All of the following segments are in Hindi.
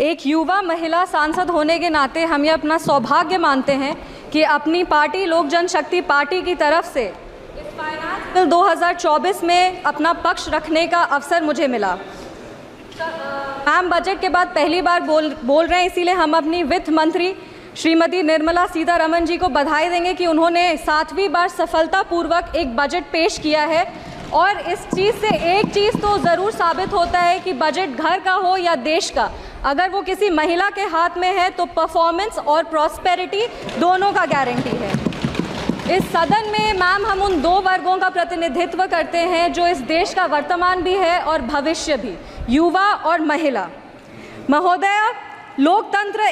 एक युवा महिला सांसद होने के नाते हम ये अपना सौभाग्य मानते हैं कि अपनी पार्टी लोक जनशक्ति पार्टी की तरफ से इस फाइनेंस बिल 2024 में अपना पक्ष रखने का अवसर मुझे मिला। मैम बजट के बाद पहली बार बोल रहे हैं, इसीलिए हम अपनी वित्त मंत्री श्रीमती निर्मला सीतारमण जी को बधाई देंगे कि उन्होंने 7वीं बार सफलतापूर्वक एक बजट पेश किया है। और इस चीज़ से एक चीज़ तो ज़रूर साबित होता है कि बजट घर का हो या देश का, अगर वो किसी महिला के हाथ में है तो परफॉर्मेंस और प्रॉस्पेरिटी दोनों का गारंटी है। इस सदन में मैम हम उन दो वर्गों का प्रतिनिधित्व करते हैं जो इस देश का वर्तमान भी है और भविष्य भी, युवा और महिला। महोदया, लोकतंत्र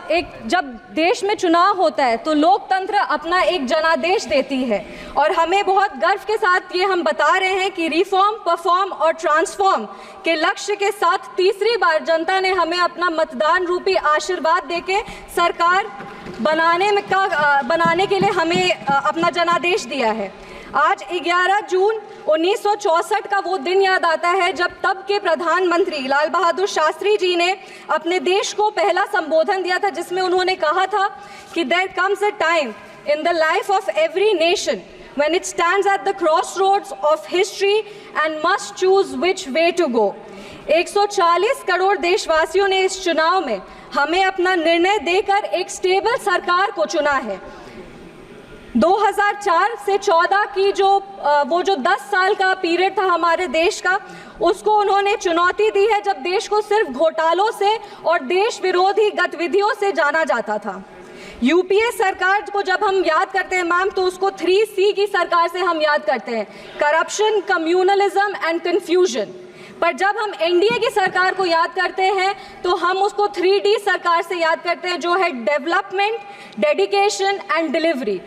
एक जब देश में चुनाव होता है तो लोकतंत्र अपना एक जनादेश देती है और हमें बहुत गर्व के साथ ये हम बता रहे हैं कि रिफॉर्म, परफॉर्म और ट्रांसफॉर्म के लक्ष्य के साथ तीसरी बार जनता ने हमें अपना मतदान रूपी आशीर्वाद देके सरकार बनाने के लिए हमें अपना जनादेश दिया है। आज 11 जून 1964 का वो दिन याद आता है जब तब के प्रधानमंत्री लाल बहादुर शास्त्री जी ने अपने देश को पहला संबोधन दिया था, जिसमें उन्होंने कहा था कि there comes a time in the life of every nation when it stands at the crossroads of history and must choose which way to go। 140 crore देशवासियों ने इस चुनाव में हमें अपना निर्णय देकर एक स्टेबल सरकार को चुना है। 2004 से 14 की वो जो 10 साल का पीरियड था हमारे देश का, उसको उन्होंने चुनौती दी है जब देश को सिर्फ घोटालों से और देश विरोधी गतिविधियों से जाना जाता था। यूपीए सरकार को जब हम याद करते हैं मैम तो उसको 3C की सरकार से हम याद करते हैं, करप्शन, कम्युनलिज्म एंड कन्फ्यूजन। पर जब हम एनडीए की सरकार को याद करते हैं तो हम उसको 3D सरकार से याद करते हैं, जो है development, dedication and delivery.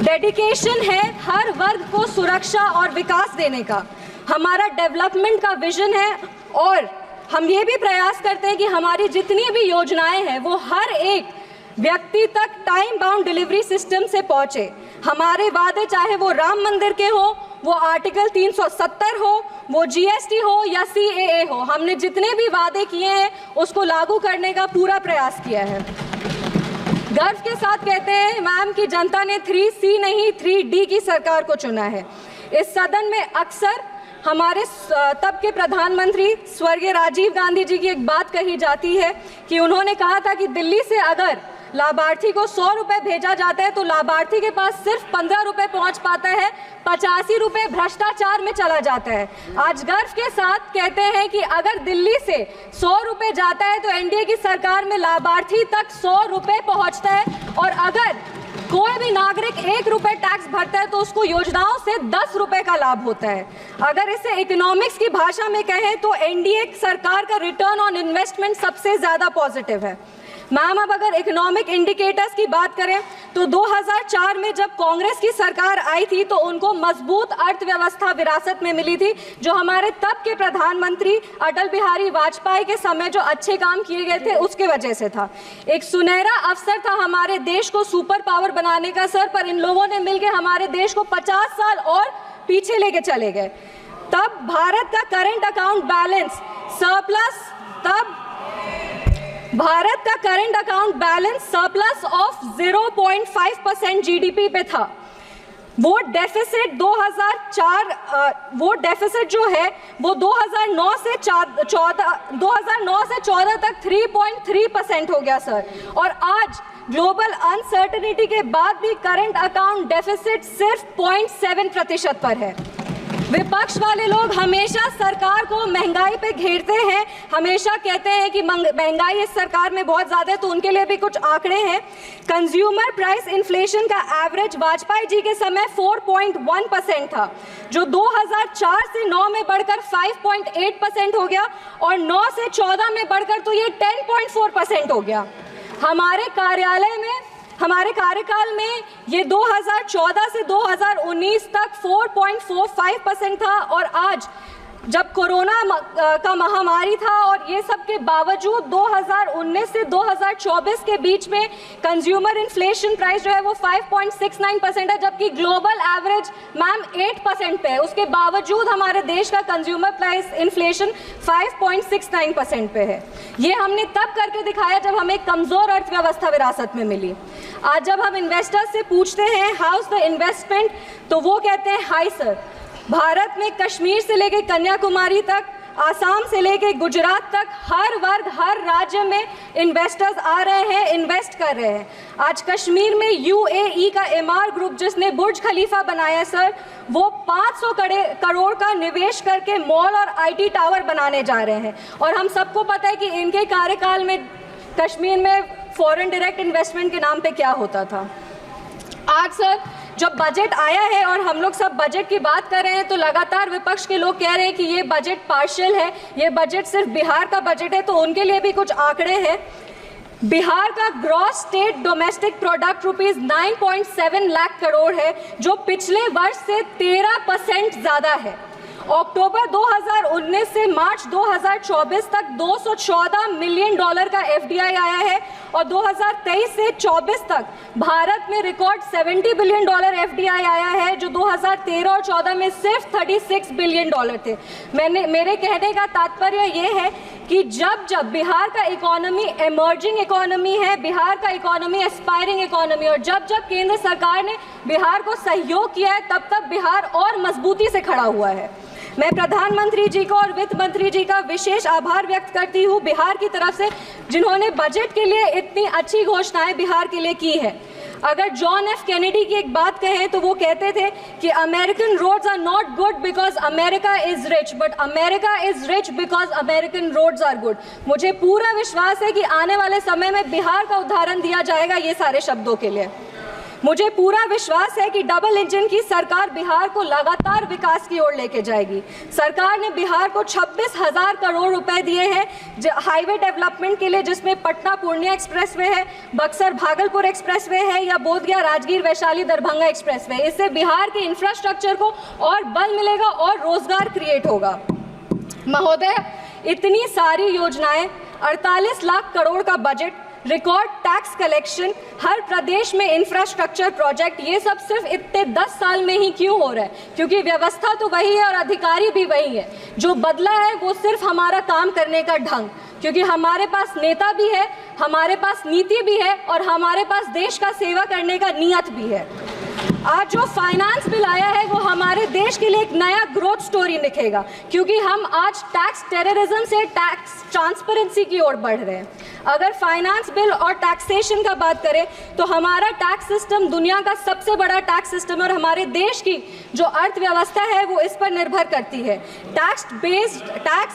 Dedication है हर वर्ग को सुरक्षा और विकास देने का, हमारा डेवलपमेंट का विजन है और हम ये भी प्रयास करते हैं कि हमारी जितनी भी योजनाएं हैं वो हर एक व्यक्ति तक टाइम बाउंड डिलीवरी सिस्टम से पहुंचे। हमारे वादे चाहे वो राम मंदिर के हो, वो आर्टिकल 370 हो, वो जीएसटी हो या CAA हो, हमने जितने भी वादे किए हैं उसको लागू करने का पूरा प्रयास किया है। गर्व के साथ कहते हैं मैम कि जनता ने 3C नहीं 3D की सरकार को चुना है। इस सदन में अक्सर हमारे तब के प्रधानमंत्री स्वर्गीय राजीव गांधी जी की एक बात कही जाती है कि उन्होंने कहा था कि दिल्ली से अगर लाभार्थी को 100 रुपये भेजा जाता है तो लाभार्थी के पास सिर्फ 15 रुपये पहुंच पाता है, 85 रुपये भ्रष्टाचार में चला जाता है। आज गर्व के साथ कहते हैं कि अगर दिल्ली से 100 रुपये जाता है तो एनडीए की सरकार में लाभार्थी तक 100 रुपये पहुंचता है और अगर कोई भी नागरिक 1 रुपये टैक्स भरता है तो उसको योजनाओं से 10 रुपये का लाभ होता है। अगर इसे इकोनॉमिक्स की भाषा में कहें तो एनडीए सरकार का रिटर्न ऑन इन्वेस्टमेंट सबसे ज़्यादा पॉजिटिव है। मैम अब अगर इकोनॉमिक इंडिकेटर्स की बात करें तो 2004 में जब कांग्रेस की सरकार आई थी तो उनको मजबूत अर्थव्यवस्था विरासत में मिली थी, जो हमारे तब के प्रधानमंत्री अटल बिहारी वाजपेयी के समय जो अच्छे काम किए गए थे उसके वजह से था। एक सुनहरा अवसर था हमारे देश को सुपर पावर बनाने का सर, पर इन लोगों ने मिलकर हमारे देश को 50 साल और पीछे लेके चले गए। तब भारत का करंट अकाउंट बैलेंस सरप्लस, तब भारत का current account balance surplus of 0.5% GDP पे था। वो डेफिसिट 2004 जो है वो 2009 से 14 तक 3.3% हो गया सर। और आज ग्लोबल अनसर्टेनिटी के बाद भी करंट अकाउंट डेफिसिट सिर्फ 0.7% पर है। विपक्ष वाले लोग हमेशा सरकार को महंगाई पे घेरते हैं, हमेशा कहते हैं कि महंगाई इस सरकार में बहुत ज़्यादा है, तो उनके लिए भी कुछ आंकड़े हैं। कंज्यूमर प्राइस इन्फ्लेशन का एवरेज वाजपेयी जी के समय 4.1% था, जो 2004 से 9 में बढ़कर 5.8% हो गया और 9 से 14 में बढ़कर तो ये 10.4% हो गया। हमारे कार्यकाल में ये 2014 से 2019 तक 4.45% था और आज जब कोरोना का महामारी था और ये सब के बावजूद 2019 से 2024 के बीच में कंज्यूमर इन्फ्लेशन प्राइस जो है वो 5.69% है, जबकि ग्लोबल एवरेज मैम 8% पे है। उसके बावजूद हमारे देश का कंज्यूमर प्राइस इन्फ्लेशन 5.69% पे है। ये हमने तब करके दिखाया जब हमें कमज़ोर अर्थव्यवस्था विरासत में मिली। आज जब हम इन्वेस्टर्स से पूछते हैं हाउस द इन्वेस्टमेंट, तो वो कहते हैं हाई सर। भारत में कश्मीर से लेके कन्याकुमारी तक, आसाम से लेके गुजरात तक हर वर्ग, हर राज्य में इन्वेस्टर्स आ रहे हैं, इन्वेस्ट कर रहे हैं। आज कश्मीर में UAE का एमआर ग्रुप जिसने बुर्ज खलीफा बनाया सर, वो 500 करोड़ का निवेश करके मॉल और IT टावर बनाने जा रहे हैं। और हम सबको पता है कि इनके कार्यकाल में कश्मीर में फॉरेन डायरेक्ट इन्वेस्टमेंट के नाम पे क्या होता था। आज सर जब बजट आया है और हम लोग सब बजट की बात कर रहे हैं, तो लगातार विपक्ष के लोग कह रहे हैं कि ये बजट पार्शियल है, ये बजट सिर्फ बिहार का बजट है। तो उनके लिए भी कुछ आंकड़े हैं। बिहार का gross state domestic product rupees 9.7 lakh crore है, जो पिछले वर्ष से 13% ज़्यादा है। अक्टूबर 2019 से मार्च 2024 तक $214 मिलियन का FDI आया है और 2023 से 24 तक भारत में रिकॉर्ड $70 बिलियन FDI आया है, जो 2013 और 14 में सिर्फ $36 बिलियन थे। मेरे कहने का तात्पर्य ये है कि जब बिहार का इकोनॉमी एमर्जिंग इकोनॉमी है, बिहार का इकोनॉमी एस्पायरिंग इकोनॉमी, और जब केंद्र सरकार ने बिहार को सहयोग किया है, तब बिहार और मजबूती से खड़ा हुआ है। मैं प्रधानमंत्री जी को और वित्त मंत्री जी का विशेष आभार व्यक्त करती हूँ बिहार की तरफ से, जिन्होंने बजट के लिए इतनी अच्छी घोषणाएं बिहार के लिए की है। अगर जॉन एफ कैनेडी की एक बात कहें तो वो कहते थे कि American roads are not good because America is rich, but America is rich because American roads are good. मुझे पूरा विश्वास है कि आने वाले समय में बिहार का उदाहरण दिया जाएगा ये सारे शब्दों के लिए। मुझे पूरा विश्वास है कि डबल इंजन की सरकार बिहार को लगातार विकास की ओर लेके जाएगी। सरकार ने बिहार को 26,000 करोड़ रुपए दिए हैं हाईवे डेवलपमेंट के लिए, जिसमें पटना पूर्णिया एक्सप्रेसवे है, बक्सर भागलपुर एक्सप्रेसवे है, या बोधगया राजगीर वैशाली दरभंगा एक्सप्रेसवे। इससे बिहार के इंफ्रास्ट्रक्चर को और बल मिलेगा और रोजगार क्रिएट होगा। महोदय, इतनी सारी योजनाएं, 48 लाख करोड़ का बजट, रिकॉर्ड टैक्स कलेक्शन, हर प्रदेश में इंफ्रास्ट्रक्चर प्रोजेक्ट, ये सब सिर्फ इतने 10 साल में ही क्यों हो रहा है? क्योंकि व्यवस्था तो वही है और अधिकारी भी वही है। जो बदला है वो सिर्फ हमारा काम करने का ढंग, क्योंकि हमारे पास नेता भी है, हमारे पास नीति भी है और हमारे पास देश का सेवा करने का नियत भी है। आज जो फाइनेंस बिल आया है वो हमारे देश के लिए एक नया ग्रोथ स्टोरी लिखेगा, क्योंकि हम आज टैक्स टेररिज्म से टैक्स ट्रांसपेरेंसी की ओर बढ़ रहे हैं। अगर फाइनेंस बिल और टैक्सेशन का बात करें तो हमारा टैक्स सिस्टम दुनिया का सबसे बड़ा टैक्स सिस्टम है और हमारे देश की जो अर्थव्यवस्था है वो इस पर निर्भर करती है। टैक्स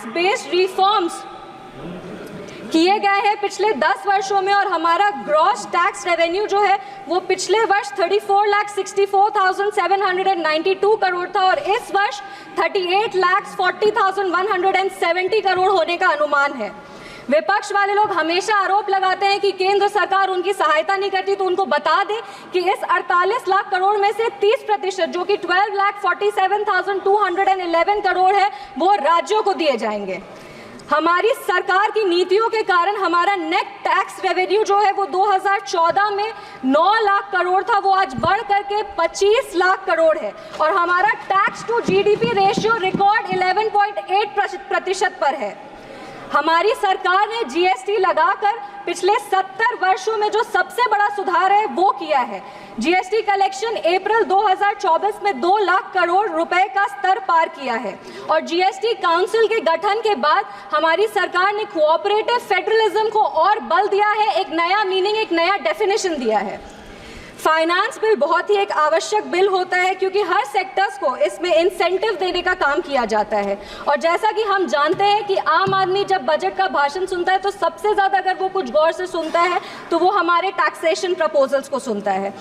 बेस्ड रिफॉर्म्स किए गए हैं पिछले 10 वर्षों में और हमारा ग्रॉस टैक्स रेवेन्यू जो है वो पिछले वर्ष 34,64,792 करोड़ था और इस वर्ष 38,40,170 करोड़ होने का अनुमान है। विपक्ष वाले लोग हमेशा आरोप लगाते हैं कि केंद्र सरकार उनकी सहायता नहीं करती, तो उनको बता दें कि इस 48 लाख करोड़ में से 30% जो कि 12,47,211 करोड़ है वो राज्यों को दिए जाएंगे। हमारी सरकार की नीतियों के कारण हमारा नेट टैक्स रेवेन्यू जो है वो 2014 में 9 लाख करोड़ था, वो आज बढ़ करके 25 लाख करोड़ है और हमारा tax to GDP ratio record 11.8% पर है। हमारी सरकार ने GST लगाकर पिछले 70 वर्षों में जो सबसे बड़ा सुधार है वो किया है। GST कलेक्शन अप्रैल 2024 में 2 लाख करोड़ रुपए का स्तर पार किया है और GST काउंसिल के गठन के बाद हमारी सरकार ने कोऑपरेटिव फेडरलिज्म को और बल दिया है, एक नया मीनिंग, एक नया डेफिनेशन दिया है। फाइनेंस बिल बहुत ही एक आवश्यक बिल होता है क्योंकि हर सेक्टर्स को इसमें इंसेंटिव देने का काम किया जाता है और जैसा कि हम जानते हैं कि आम आदमी जब बजट का भाषण सुनता है तो सबसे ज़्यादा अगर वो कुछ गौर से सुनता है तो वो हमारे टैक्सेशन प्रपोजल्स को सुनता है।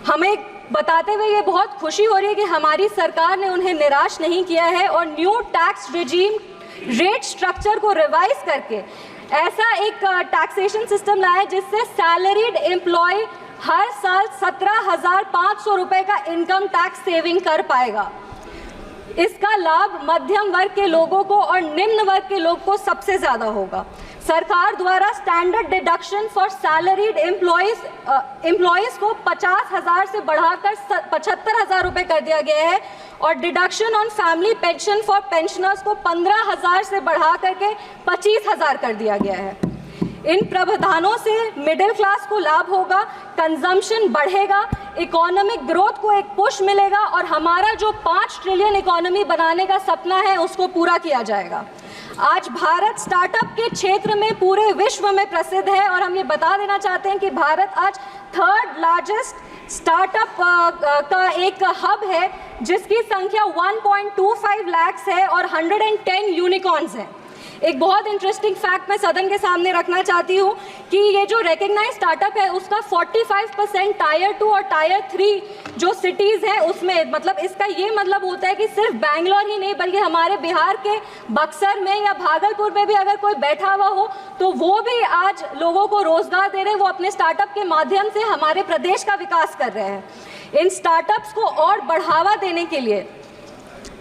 हमें बताते हुए ये बहुत खुशी हो रही है कि हमारी सरकार ने उन्हें निराश नहीं किया है और new tax regime rate structure को रिवाइज करके ऐसा एक टैक्सेशन सिस्टम लाया जिससे सैलरीड एम्प्लॉय हर साल 17,500 रुपए का इनकम टैक्स सेविंग कर पाएगा। इसका लाभ मध्यम वर्ग के लोगों को और निम्न वर्ग के लोग को सबसे ज़्यादा होगा। सरकार द्वारा standard deduction for salaried employees को 50,000 से बढ़ाकर 75,000 रुपये कर दिया गया है और deduction on family pension for pensioners को 15,000 से बढ़ा करके 25,000 कर दिया गया है। इन प्रावधानों से मिडिल क्लास को लाभ होगा, कंजम्पशन बढ़ेगा, इकोनॉमिक ग्रोथ को एक पुश मिलेगा और हमारा जो 5 ट्रिलियन इकोनॉमी बनाने का सपना है उसको पूरा किया जाएगा। आज भारत स्टार्टअप के क्षेत्र में पूरे विश्व में प्रसिद्ध है और हम ये बता देना चाहते हैं कि भारत आज 3rd लार्जेस्ट स्टार्टअप का एक हब है जिसकी संख्या 1.25 लाख है और 110 यूनिकॉर्न्स हैं। एक बहुत इंटरेस्टिंग फैक्ट मैं सदन के सामने रखना चाहती हूँ कि ये जो रिकग्नाइज स्टार्टअप है उसका 45% टायर 2 और टायर 3 जो सिटीज़ हैं उसमें, मतलब इसका ये मतलब होता है कि सिर्फ बैंगलोर ही नहीं बल्कि हमारे बिहार के बक्सर में या भागलपुर में भी अगर कोई बैठा हुआ हो तो वो भी आज लोगों को रोजगार दे रहे हैं, वो अपने स्टार्टअप के माध्यम से हमारे प्रदेश का विकास कर रहे हैं। इन स्टार्टअप्स को और बढ़ावा देने के लिए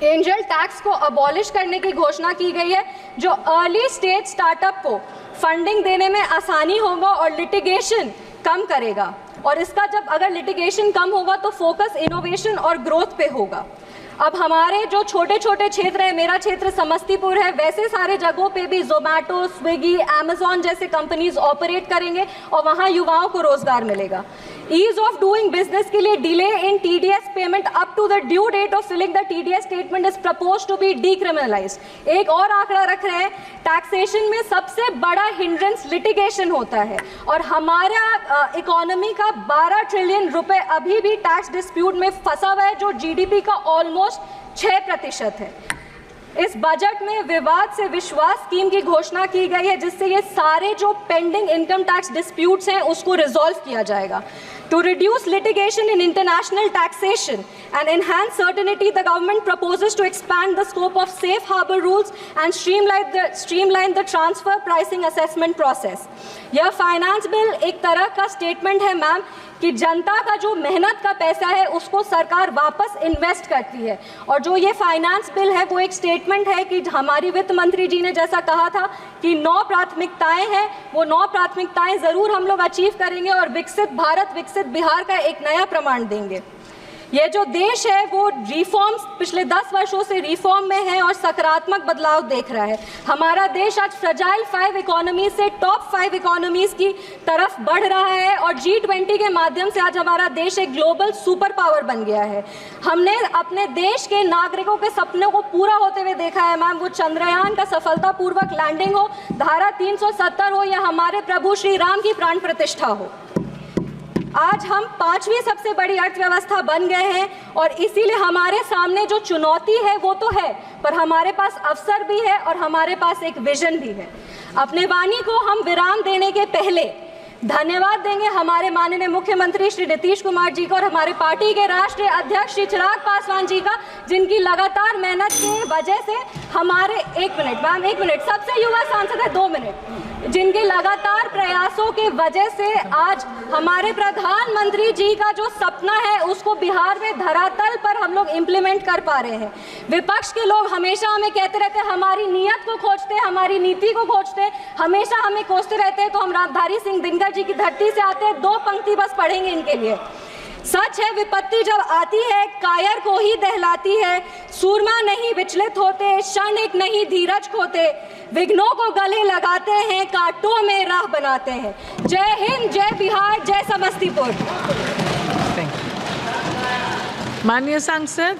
एंजल टैक्स को अबॉलिश करने की घोषणा की गई है जो अर्ली स्टेज स्टार्टअप को फंडिंग देने में आसानी होगा और लिटिगेशन कम करेगा। और इसका जब अगर लिटिगेशन कम होगा तो फोकस इनोवेशन और ग्रोथ पे होगा। अब हमारे जो छोटे छोटे क्षेत्र हैं, मेरा क्षेत्र समस्तीपुर है, वैसे सारे जगहों पे भी जोमेटो, स्विगी, अमेजॉन जैसे कंपनीज ऑपरेट करेंगे और वहाँ युवाओं को रोजगार मिलेगा। ईज ऑफ डूइंग बिजनेस के लिए delay in TDS payment up to the due date of filing the TDS statement is proposed to be decriminalised. एक और आंकड़ा रख रहे हैं, टैक्सेशन में सबसे बड़ा हिंड्रेंस लिटिगेशन होता है और हमारा इकोनॉमी का 12 ट्रिलियन रुपए अभी भी टैक्स डिस्प्यूट में फंसा हुआ है जो जीडीपी का ऑलमोस्ट 6% है। इस बजट में विवाद से विश्वास स्कीम की घोषणा की गई है जिससे ये सारे जो पेंडिंग इनकम टैक्स डिस्प्यूट्स हैं उसको रिजॉल्व किया जाएगा। To reduce litigation in international taxation and enhance certainty, the government proposes to expand the scope of safe harbor rules and streamline the transfer pricing assessment process. यह फाइनेंस बिल एक तरह का स्टेटमेंट है मैम कि जनता का जो मेहनत का पैसा है उसको सरकार वापस इन्वेस्ट करती है और जो ये फाइनेंस बिल है वो एक स्टेटमेंट है कि हमारी वित्त मंत्री जी ने जैसा कहा था कि 9 प्राथमिकताएं हैं, वो 9 प्राथमिकताएं ज़रूर हम लोग अचीव करेंगे और विकसित भारत, विकसित बिहार का एक नया प्रमाण देंगे। ये जो देश है वो रिफॉर्म्स पिछले 10 वर्षों से रिफॉर्म में है और सकारात्मक बदलाव देख रहा है। हमारा देश आज फ्रजाइल 5 इकोनॉमी से टॉप 5 इकोनॉमीज की तरफ बढ़ रहा है और G20 के माध्यम से आज हमारा देश एक ग्लोबल सुपर पावर बन गया है। हमने अपने देश के नागरिकों के सपनों को पूरा होते हुए देखा है मैम, वो चंद्रयान का सफलतापूर्वक लैंडिंग हो, धारा 370 हो या हमारे प्रभु श्री राम की प्राण प्रतिष्ठा हो। आज हम 5वीं सबसे बड़ी अर्थव्यवस्था बन गए हैं और इसीलिए हमारे सामने जो चुनौती है वो तो है पर हमारे पास अवसर भी है और हमारे पास एक विजन भी है। अपने वाणी को हम विराम देने के पहले धन्यवाद देंगे हमारे माननीय मुख्यमंत्री श्री नीतीश कुमार जी को और हमारे पार्टी के राष्ट्रीय अध्यक्ष श्री चिराग पासवान जी का, जिनकी लगातार मेहनत की वजह से हमारे 1 मिनट मैम 1 मिनट सबसे युवा सांसद है 2 मिनट, जिनके लगातार प्रयासों के वजह से आज हमारे प्रधानमंत्री जी का जो सपना है उसको बिहार में धरातल पर हम लोग इम्प्लीमेंट कर पा रहे हैं। विपक्ष के लोग हमेशा हमें कहते रहते हैं, हमारी नीयत को खोजते, हमारी नीति को खोजते, हमेशा हमें कोसते रहते हैं। तो हम रामधारी सिंह दिनकर जी की धरती से आते हैं, 2 पंक्ति बस पढ़ेंगे इनके लिए। सच है विपत्ति जब आती है कायर को ही दहलाती है, सूरमा नहीं विचलित होते, क्षणिक नहीं धीरज खोते, विघ्नों को गले लगाते हैं, कांटों में राह बनाते हैं। जय हिंद, जय बिहार, जय समस्तीपुर। माननीय सांसद